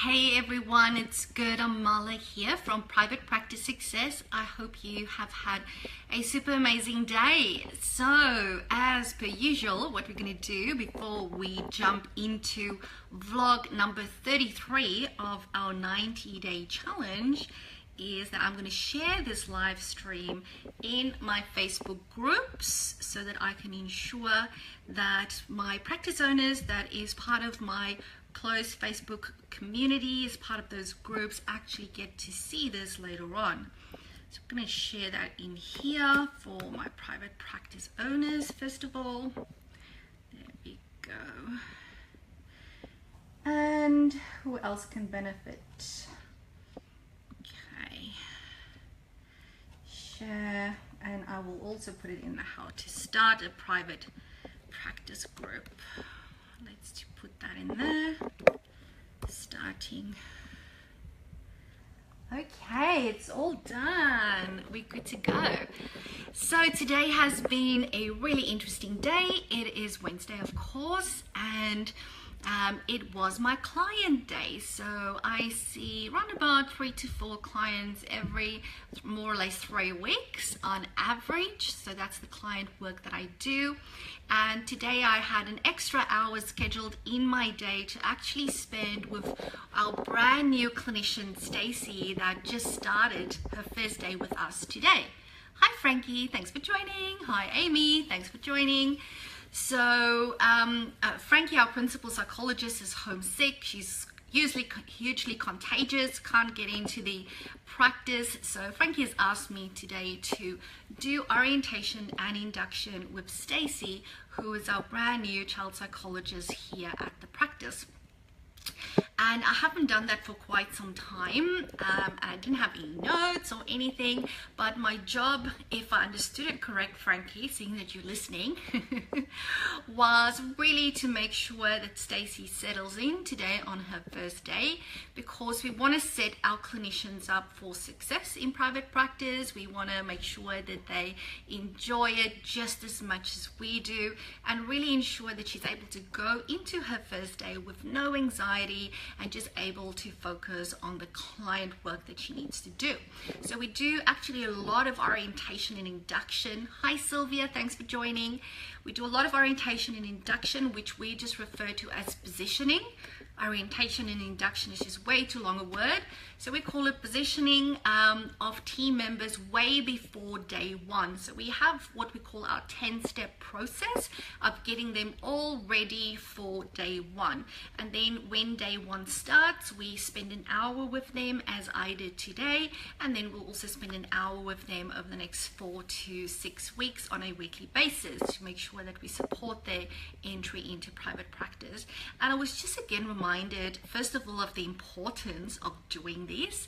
Hey everyone, it's good. I'm Mala here from Private Practice Success. I hope you have had a super amazing day. So, as per usual, what we're going to do before we jump into vlog number 33 of our 90-day challenge is that I'm going to share this live stream in my Facebook groups so that I can ensure that my practice owners that is part of my closed Facebook community, as part of those groups, actually get to see this later on. So I'm going to share that in here for my private practice owners first of all. There we go. And who else can benefit? Okay. Share, and I will also put it in the how to start a private practice group. Let's put that in there. Starting. Okay, it's all done. We're good to go. So today has been a really interesting day. It is Wednesday, of course, and it was my client day. So I see around about 3 to 4 clients every more or less 3 weeks on average. So that's the client work that I do. And today I had an extra hour scheduled in my day to actually spend with our brand new clinician, Stacy, that just started her first day with us today. Hi, Frankie. Thanks for joining. Hi, Amy. Thanks for joining. So Frankie, our principal psychologist, is homesick. She's usually hugely contagious, can't get into the practice. So Frankie has asked me today to do orientation and induction with Stacy, who is our brand new child psychologist here at the practice. And I haven't done that for quite some time. I didn't have any notes or anything, but my job, if I understood it correct, Frankie, seeing that you're listening, was really to make sure that Stacy settles in today on her first day, because we want to set our clinicians up for success in private practice. We want to make sure that they enjoy it just as much as we do, and really ensure that she's able to go into her first day with no anxiety and just able to focus on the client work that she needs to do. So we do actually a lot of orientation and induction. Hi Sylvia, thanks for joining. We do a lot of orientation and induction, which we just refer to as positioning. Orientation and induction is just way too long a word, so we call it positioning of team members way before day one. So we have what we call our 10-step process of getting them all ready for day one, and then when day one starts, we spend an hour with them, as I did today, and then we'll also spend an hour with them over the next 4 to 6 weeks on a weekly basis to make sure that we support their entry into private practice. And I was just again reminded, first of all, of the importance of doing this,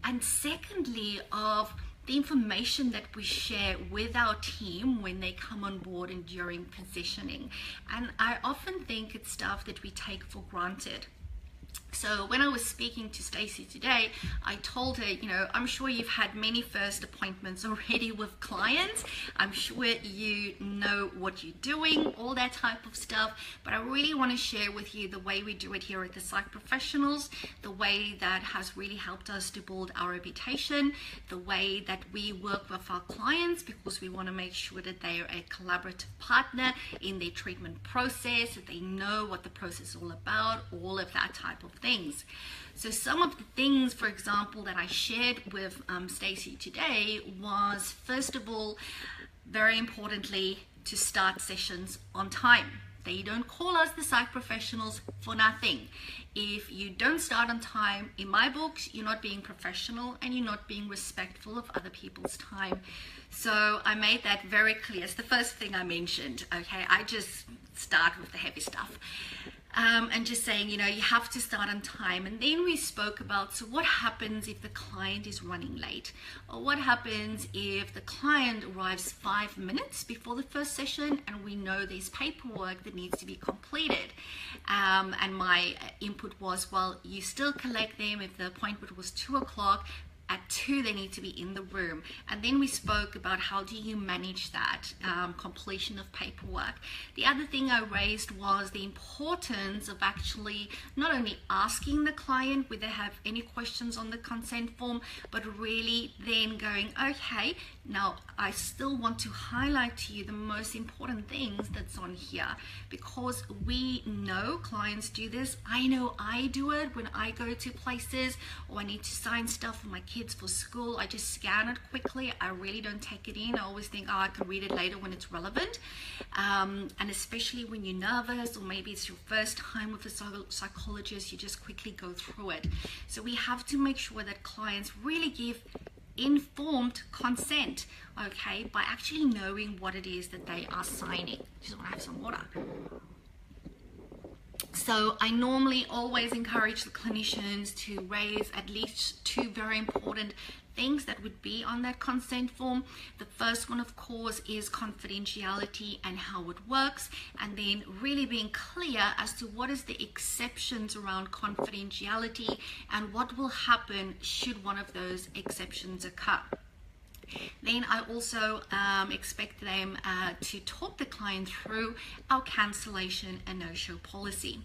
and secondly of the information that we share with our team when they come on board and during positioning. And I often think it's stuff that we take for granted. So when I was speaking to Stacy today, I told her, you know, I'm sure you've had many first appointments already with clients. I'm sure you know what you're doing, all that type of stuff. But I really want to share with you the way we do it here at the Psych Professionals, the way that has really helped us to build our reputation, the way that we work with our clients, because we want to make sure that they are a collaborative partner in their treatment process, that they know what the process is all about, all of that type of things. So some of the things, for example, that I shared with Stacy today was, first of all, very importantly, to start sessions on time. They don't call us the Psych Professionals for nothing. If you don't start on time, in my books, you're not being professional and you're not being respectful of other people's time. So I made that very clear. It's the first thing I mentioned, okay? I just start with the heavy stuff. And just saying, you know, you have to start on time. And then we spoke about, so what happens if the client is running late? Or what happens if the client arrives 5 minutes before the first session and we know there's paperwork that needs to be completed? And my input was, well, you still collect them if the appointment was 2 o'clock. At 2, they need to be in the room. And then we spoke about how do you manage that completion of paperwork. The other thing I raised was the importance of actually not only asking the client whether they have any questions on the consent form, but really then going, okay, now I still want to highlight to you the most important things that's on here, because we know clients do this. I know I do it when I go to places or I need to sign stuff for my kids for school. I just scan it quickly. I really don't take it in. I always think, oh, I can read it later when it's relevant. And especially when you're nervous, or maybe it's your first time with a psychologist, you just quickly go through it. So we have to make sure that clients really give informed consent, okay, by actually knowing what it is that they are signing. Just want to have some water. So I normally always encourage the clinicians to raise at least 2 very important things that would be on that consent form. The first one, of course, is confidentiality and how it works, and then really being clear as to what is the exceptions around confidentiality and what will happen should one of those exceptions occur. Then I also expect them to talk the client through our cancellation and no-show policy,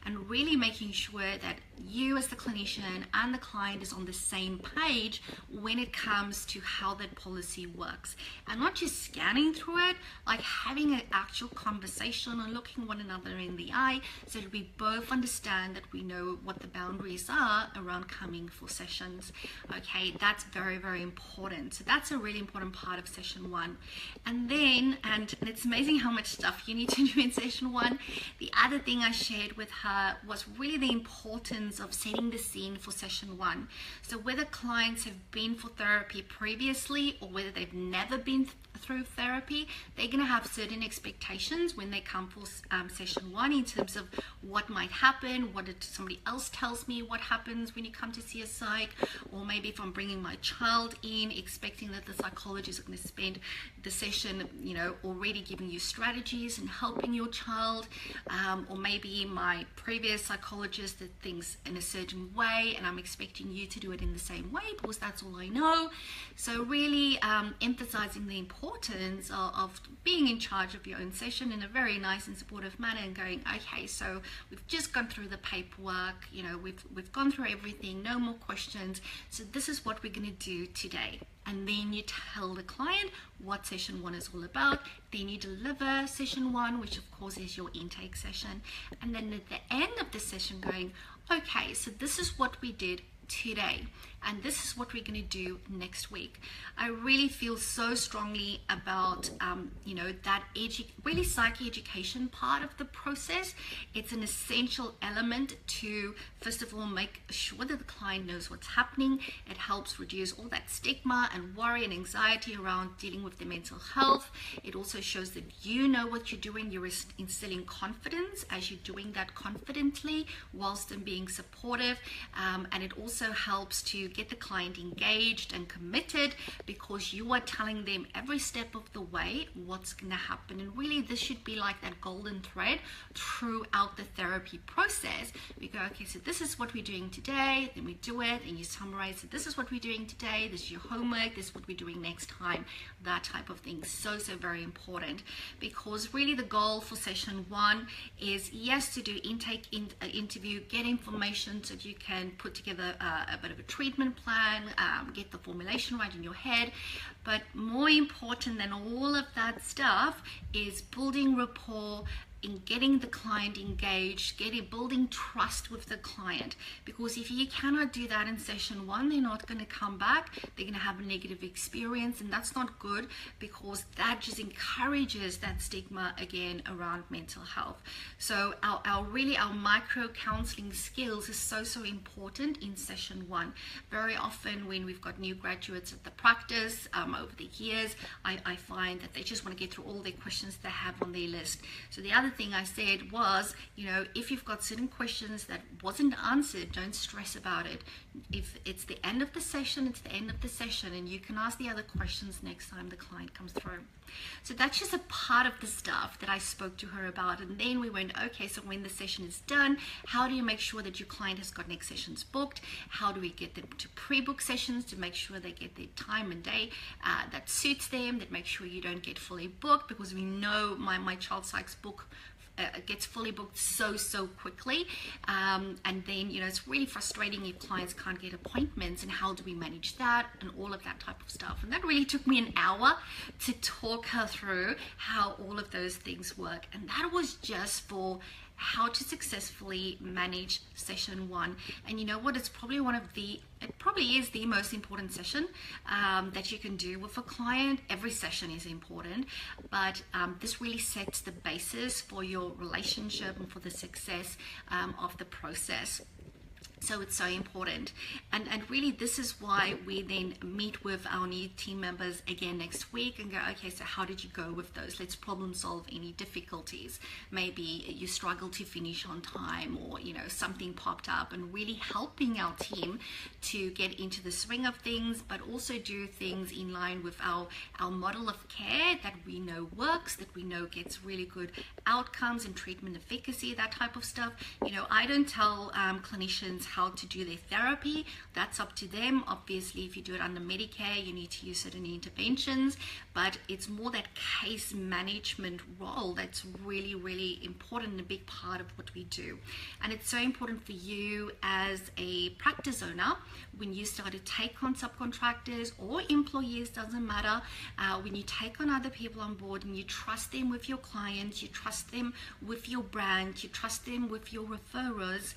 and really making sure that you as the clinician and the client is on the same page when it comes to how that policy works, and not just scanning through it, like having an actual conversation and looking one another in the eye, so that we both understand that we know what the boundaries are around coming for sessions. Okay, that's very, very important. So that's a really important part of session 1. And then, and it's amazing how much stuff you need to do in session 1. The other thing I shared with her was really the importance of setting the scene for session 1. So whether clients have been for therapy previously or whether they've never been through therapy, they're going to have certain expectations when they come for session 1 in terms of what might happen, what if somebody else tells me what happens when you come to see a psych, or maybe if I'm bringing my child in, expecting that the psychologist is going to spend the session, you know, already giving you strategies and helping your child, or maybe my previous psychologist did things in a certain way and I'm expecting you to do it in the same way because that's all I know. So really emphasizing the importance of being in charge of your own session in a very nice and supportive manner, and going, okay, so we've just gone through the paperwork, you know, we've gone through everything, no more questions, so this is what we're going to do today. And then you tell the client what session 1 is all about. Then you deliver session 1, which of course is your intake session. And then at the end of the session going, okay, so this is what we did today, and this is what we're going to do next week. I really feel so strongly about you know, that really psychoeducation part of the process. It's an essential element to, first of all, make sure that the client knows what's happening. It helps reduce all that stigma and worry and anxiety around dealing with their mental health. It also shows that you know what you're doing. You're instilling confidence as you're doing that confidently whilst in being supportive, and it also helps to get the client engaged and committed, because you are telling them every step of the way what's going to happen. And really this should be like that golden thread throughout the therapy process. We go, okay, so this is what we're doing today, then we do it, and you summarize, so this is what we're doing today, this is your homework, this is what we're doing next time, that type of thing. So very important, because really the goal for session 1 is, yes, to do intake interview, get information so that you can put together a bit of a treatment plan, get the formulation right in your head. But more important than all of that stuff is building rapport, in getting the client engaged, building trust with the client. Because if you cannot do that in session 1, they're not going to come back. They're going to have a negative experience, and that's not good, because that just encourages that stigma again around mental health. So our micro counseling skills is so important in session 1. Very often when we've got new graduates at the practice over the years, I find that they just want to get through all their questions they have on their list. So the other thing I said was, you know, if you've got certain questions that wasn't answered, don't stress about it. If it's the end of the session, it's the end of the session, and you can ask the other questions next time the client comes through. So that's just a part of the stuff that I spoke to her about. And then we went, okay, so when the session is done, how do you make sure that your client has got next sessions booked? How do we get them to pre-book sessions to make sure they get their time and day that suits them, that make sure you don't get fully booked, because we know my child psych's book gets fully booked so quickly, and then, you know, it's really frustrating if clients can't get appointments, and how do we manage that and all of that type of stuff. And that really took me an hour to talk her through how all of those things work, and that was just for how to successfully manage session 1. And you know what, it probably is the most important session that you can do with a client. Every session is important, but this really sets the basis for your relationship and for the success of the process. So it's so important. And really, this is why we then meet with our new team members again next week and go, okay, so how did you go with those? Let's problem solve any difficulties. Maybe you struggle to finish on time, or, you know, something popped up, and really helping our team to get into the swing of things, but also do things in line with our model of care that we know works, that we know gets really good outcomes and treatment efficacy, that type of stuff. You know, I don't tell clinicians how to do their therapy. That's up to them. Obviously, if you do it under Medicare, you need to use certain interventions, but it's more that case management role that's really, really important and a big part of what we do. And it's so important for you as a practice owner, when you start to take on subcontractors or employees, doesn't matter, when you take on other people on board and you trust them with your clients, you trust them with your brand, you trust them with your referrers,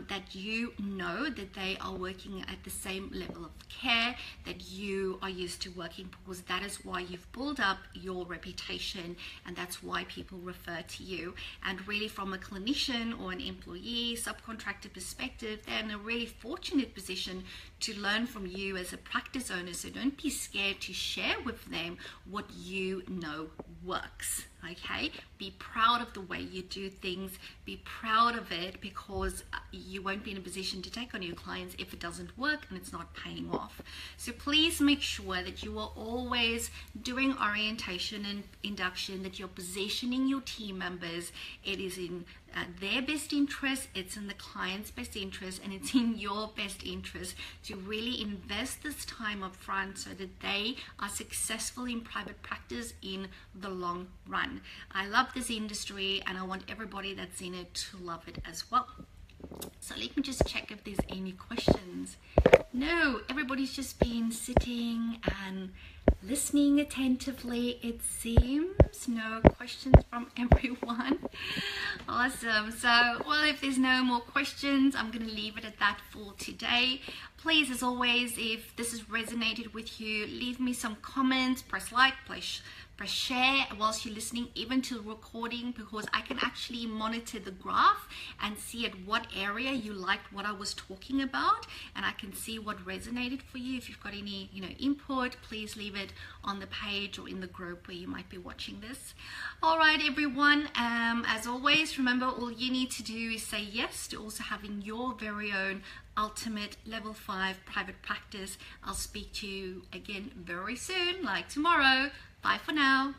that you know that they are working at the same level of care that you are used to working, because that is why you've built up your reputation, and that's why people refer to you. And really, from a clinician or an employee, subcontractor perspective, they're in a really fortunate position to learn from you as a practice owner. So don't be scared to share with them what you know works. Okay, be proud of the way you do things, be proud of it, because you won't be in a position to take on your clients if it doesn't work and it's not paying off. So please make sure that you are always doing orientation and induction, that you're positioning your team members. It is in their best interest, it's in the client's best interest, and it's in your best interest to really invest this time up front so that they are successful in private practice in the long run. I love this industry, and I want everybody that's in it to love it as well. So let me just check if there's any questions. No, everybody's just been sitting and listening attentively, it seems. No questions from everyone. Awesome. So, well, if there's no more questions, I'm going to leave it at that for today. Please, as always, if this has resonated with you, leave me some comments, press like, press share whilst you're listening, even to the recording, because I can actually monitor the graph and see at what area you liked what I was talking about, and I can see what resonated for you. If you've got any, you know, input, please leave it on the page or in the group where you might be watching this. All right, everyone, as always, remember, all you need to do is say yes to also having your very own ultimate level 5 private practice. I'll speak to you again very soon, like tomorrow. Bye for now.